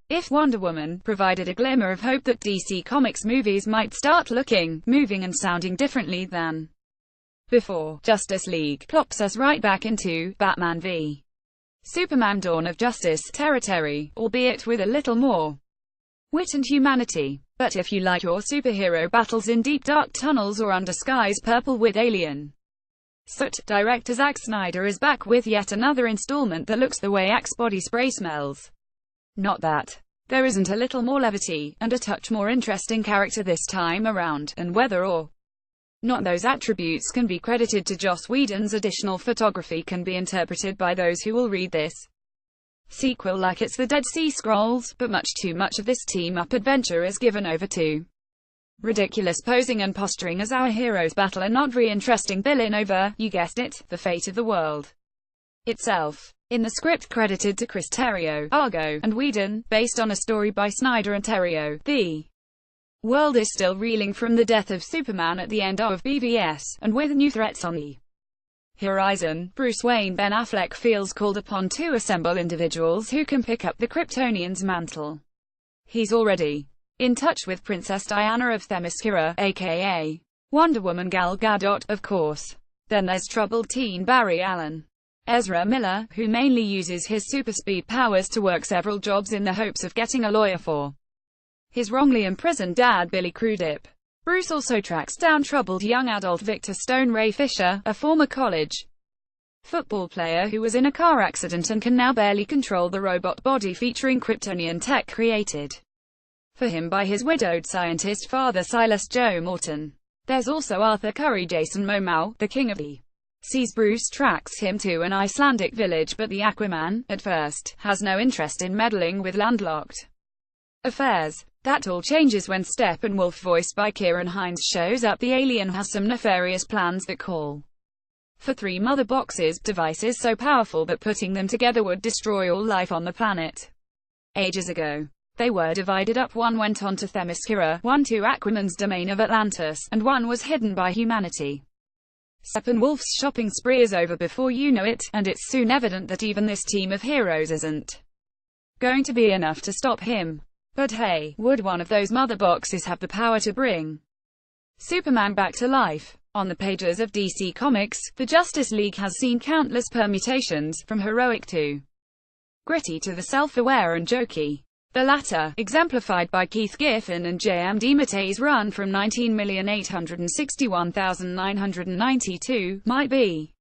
If Wonder Woman provided a glimmer of hope that DC Comics movies might start looking, moving and sounding differently than before, Justice League plops us right back into Batman v Superman Dawn of Justice territory, albeit with a little more wit and humanity. But if you like your superhero battles in deep dark tunnels or under skies purple with alien soot, director Zack Snyder is back with yet another installment that looks the way Axe body spray smells. Not that there isn't a little more levity, and a touch more interesting character this time around, and whether or not those attributes can be credited to Joss Whedon's additional photography can be interpreted by those who will read this sequel like it's the Dead Sea Scrolls, but much too much of this team-up adventure is given over to ridiculous posing and posturing as our heroes battle a not very interesting villain over, you guessed it, the fate of the world itself. In the script credited to Chris Terrio, Argo, and Whedon, based on a story by Snyder and Terrio, the world is still reeling from the death of Superman at the end of BVS, and with new threats on the horizon, Bruce Wayne Ben Affleck feels called upon to assemble individuals who can pick up the Kryptonian's mantle. He's already in touch with Princess Diana of Themyscira, aka Wonder Woman Gal Gadot, of course. Then there's troubled teen Barry Allen, Ezra Miller, who mainly uses his super-speed powers to work several jobs in the hopes of getting a lawyer for his wrongly imprisoned dad Billy Crudup. Bruce also tracks down troubled young adult Victor Stone Ray Fisher, a former college football player who was in a car accident and can now barely control the robot body featuring Kryptonian tech created for him by his widowed scientist father Silas Joe Morton. There's also Arthur Curry Jason Momoa, the king of the seas. Bruce tracks him to an Icelandic village, but the Aquaman, at first, has no interest in meddling with landlocked affairs. That all changes when Steppenwolf, voiced by Kieran Hines, shows up. The alien has some nefarious plans that call for 3 mother boxes, devices so powerful that putting them together would destroy all life on the planet. Ages ago, they were divided up. One went on to Themyscira, one to Aquaman's domain of Atlantis, and one was hidden by humanity. Steppenwolf's shopping spree is over before you know it, and it's soon evident that even this team of heroes isn't going to be enough to stop him. But hey, would one of those mother boxes have the power to bring Superman back to life? On the pages of DC Comics, the Justice League has seen countless permutations, from heroic to gritty to the self-aware and jokey. The latter, exemplified by Keith Giffen and J.M. DeMatteis's run from 19,861,992, might be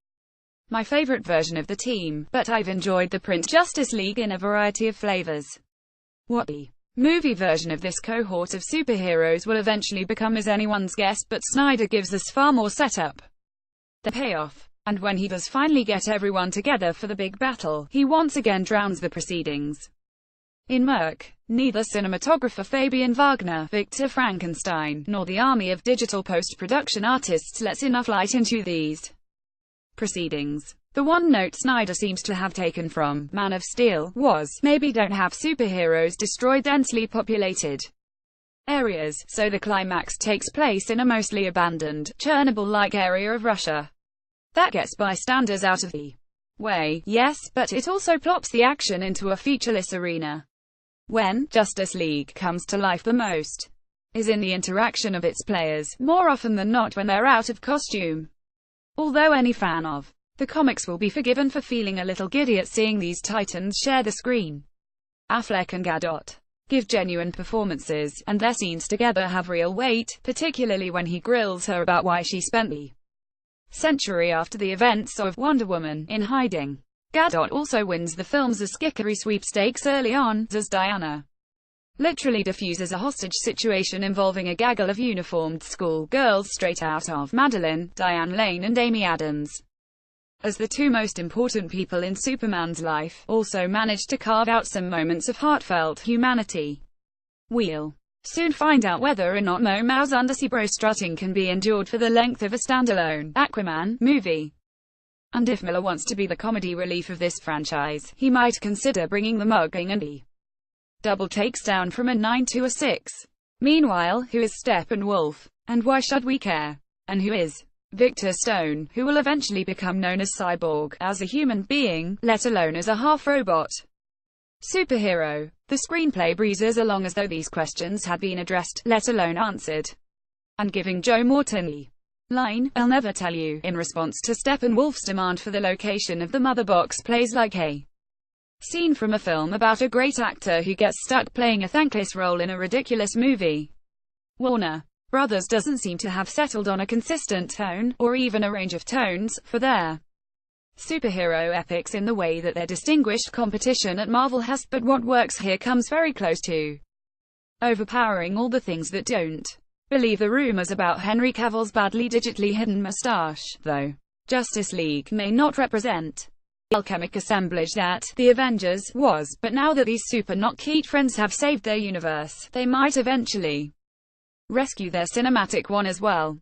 my favorite version of the team, but I've enjoyed the print Justice League in a variety of flavors. What the movie version of this cohort of superheroes will eventually become is anyone's guess, but Snyder gives us far more setup than payoff. And when he does finally get everyone together for the big battle, he once again drowns the proceedings in murk. Neither cinematographer Fabian Wagner, Victor Frankenstein, nor the army of digital post-production artists lets enough light into these proceedings. The one note Snyder seems to have taken from Man of Steel was, maybe don't have superheroes destroy densely populated areas, so the climax takes place in a mostly abandoned, Chernobyl-like area of Russia. That gets bystanders out of the way, yes, but it also plops the action into a featureless arena. When Justice League comes to life the most is in the interaction of its players, more often than not when they're out of costume. Although any fan of the comics will be forgiven for feeling a little giddy at seeing these titans share the screen. Affleck and Gadot give genuine performances, and their scenes together have real weight, particularly when he grills her about why she spent the century after the events of Wonder Woman in hiding. Gadot also wins the film's Skickery sweepstakes early on, as Diana literally diffuses a hostage situation involving a gaggle of uniformed school girls straight out of Madeline, Diane Lane and Amy Adams. As the 2 most important people in Superman's life, also managed to carve out some moments of heartfelt humanity. We'll soon find out whether or not Momoa's undersea bro strutting can be endured for the length of a standalone Aquaman movie. And if Miller wants to be the comedy relief of this franchise, he might consider bringing the mugging and the double takes down from a 9 to a 6. Meanwhile, who is Steppenwolf? And why should we care? And who is Victor Stone, who will eventually become known as Cyborg, as a human being, let alone as a half-robot? Superhero. The screenplay breezes along as though these questions had been addressed, let alone answered. And giving Joe Morton the line, "I'll never tell you," in response to Steppenwolf's demand for the location of the mother box plays like a scene from a film about a great actor who gets stuck playing a thankless role in a ridiculous movie. Warner Brothers doesn't seem to have settled on a consistent tone, or even a range of tones, for their superhero epics in the way that their distinguished competition at Marvel has, but what works here comes very close to overpowering all the things that don't. Believe the rumors about Henry Cavill's badly digitally hidden mustache, though. Justice League may not represent the alchemic assemblage that The Avengers was, but now that these super not-Keat friends have saved their universe, they might eventually rescue their cinematic one as well.